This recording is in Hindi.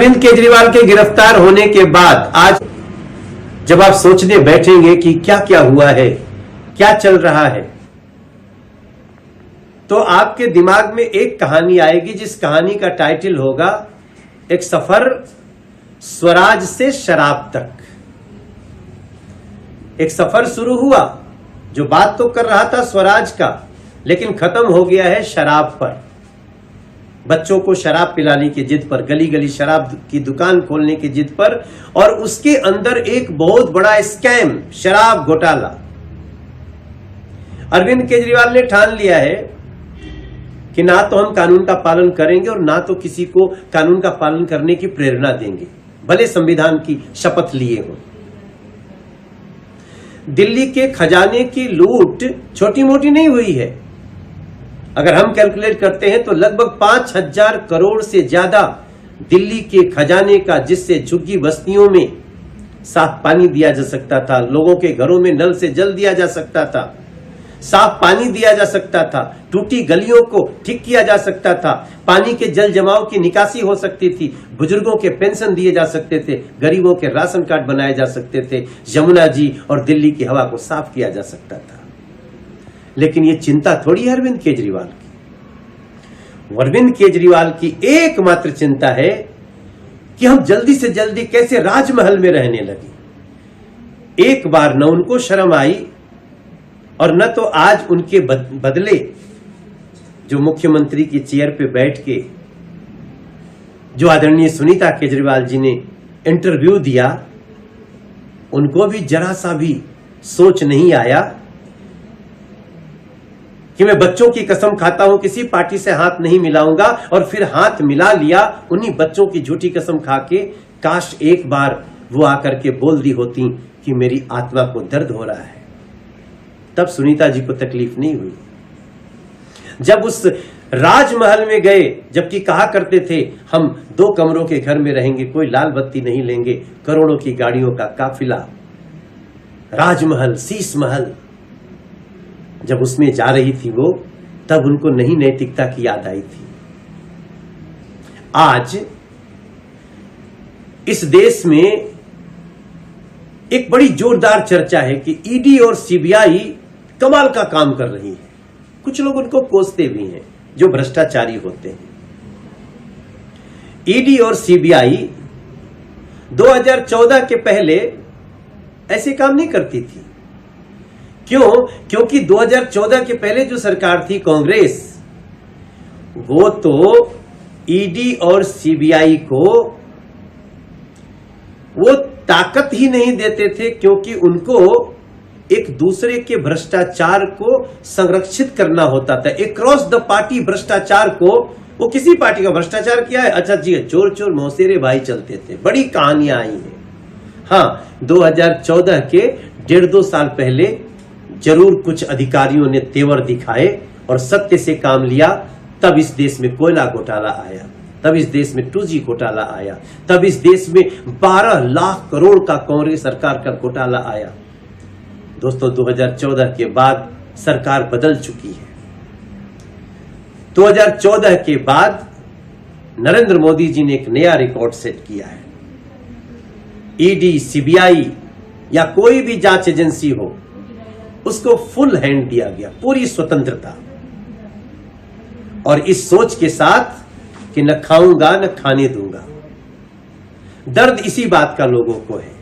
अरविंद केजरीवाल के गिरफ्तार होने के बाद आज जब आप सोचने बैठेंगे कि क्या क्या हुआ है, क्या चल रहा है, तो आपके दिमाग में एक कहानी आएगी जिस कहानी का टाइटल होगा एक सफर स्वराज से शराब तक। एक सफर शुरू हुआ जो बात तो कर रहा था स्वराज का, लेकिन खत्म हो गया है शराब पर। बच्चों को शराब पिलाने की जिद पर, गली गली शराब की दुकान खोलने की जिद पर, और उसके अंदर एक बहुत बड़ा स्कैम, शराब घोटाला। अरविंद केजरीवाल ने ठान लिया है कि ना तो हम कानून का पालन करेंगे और ना तो किसी को कानून का पालन करने की प्रेरणा देंगे, भले संविधान की शपथ लिए हों। दिल्ली के खजाने की लूट छोटी मोटी नहीं हुई है। अगर हम कैलकुलेट करते हैं तो लगभग 5,000 करोड़ से ज्यादा दिल्ली के खजाने का, जिससे झुग्गी बस्तियों में साफ पानी दिया जा सकता था, लोगों के घरों में नल से जल दिया जा सकता था, साफ पानी दिया जा सकता था, टूटी गलियों को ठीक किया जा सकता था, पानी के जल जमाव की निकासी हो सकती थी, बुजुर्गों के पेंशन दिए जा सकते थे, गरीबों के राशन कार्ड बनाए जा सकते थे, यमुना जी और दिल्ली की हवा को साफ किया जा सकता था। लेकिन ये चिंता थोड़ी है अरविंद केजरीवाल की। अरविंद केजरीवाल की एकमात्र चिंता है कि हम जल्दी से जल्दी कैसे राजमहल में रहने लगे। एक बार न उनको शर्म आई और न तो आज उनके बदले जो मुख्यमंत्री की चेयर पे बैठ के जो आदरणीय सुनीता केजरीवाल जी ने इंटरव्यू दिया, उनको भी जरा सा भी सोच नहीं आया कि मैं बच्चों की कसम खाता हूं किसी पार्टी से हाथ नहीं मिलाऊंगा, और फिर हाथ मिला लिया उन्हीं बच्चों की झूठी कसम खा के। काश एक बार वो आकर के बोल दी होती कि मेरी आत्मा को दर्द हो रहा है, तब सुनीता जी को तकलीफ नहीं हुई। जब उस राजमहल में गए, जबकि कहा करते थे हम 2 कमरों के घर में रहेंगे, कोई लाल बत्ती नहीं लेंगे, करोड़ों की गाड़ियों का काफिला, राजमहल, शीश महल, जब उसमें जा रही थी वो, तब उनको नहीं नैतिकता की याद आई थी। आज इस देश में एक बड़ी जोरदार चर्चा है कि ईडी और सीबीआई कमाल का काम कर रही है। कुछ लोग उनको कोसते भी हैं जो भ्रष्टाचारी होते हैं। ईडी और सीबीआई 2014 के पहले ऐसे काम नहीं करती थी। क्यों? क्योंकि 2014 के पहले जो सरकार थी कांग्रेस, वो तो ईडी और सीबीआई को वो ताकत ही नहीं देते थे, क्योंकि उनको एक दूसरे के भ्रष्टाचार को संरक्षित करना होता था। एक क्रॉस द पार्टी भ्रष्टाचार को, वो किसी पार्टी का भ्रष्टाचार किया है, अच्छा जी, चोर चोर मौसेरे भाई चलते थे, बड़ी कहानियां आई हैं। हाँ, 2014 के 1.5-2 साल पहले जरूर कुछ अधिकारियों ने तेवर दिखाए और सत्य से काम लिया, तब इस देश में कोयला घोटाला आया, तब इस देश में 2G घोटाला आया, तब इस देश में 12 लाख करोड़ का कांग्रेस सरकार का घोटाला आया। दोस्तों, 2014 के बाद सरकार बदल चुकी है। 2014 के बाद नरेंद्र मोदी जी ने एक नया रिकॉर्ड सेट किया है। ईडी, सीबीआई या कोई भी जांच एजेंसी हो, उसको फुल हैंड दिया गया, पूरी स्वतंत्रता, और इस सोच के साथ कि न खाऊंगा न खाने दूंगा। दर्द इसी बात का लोगों को है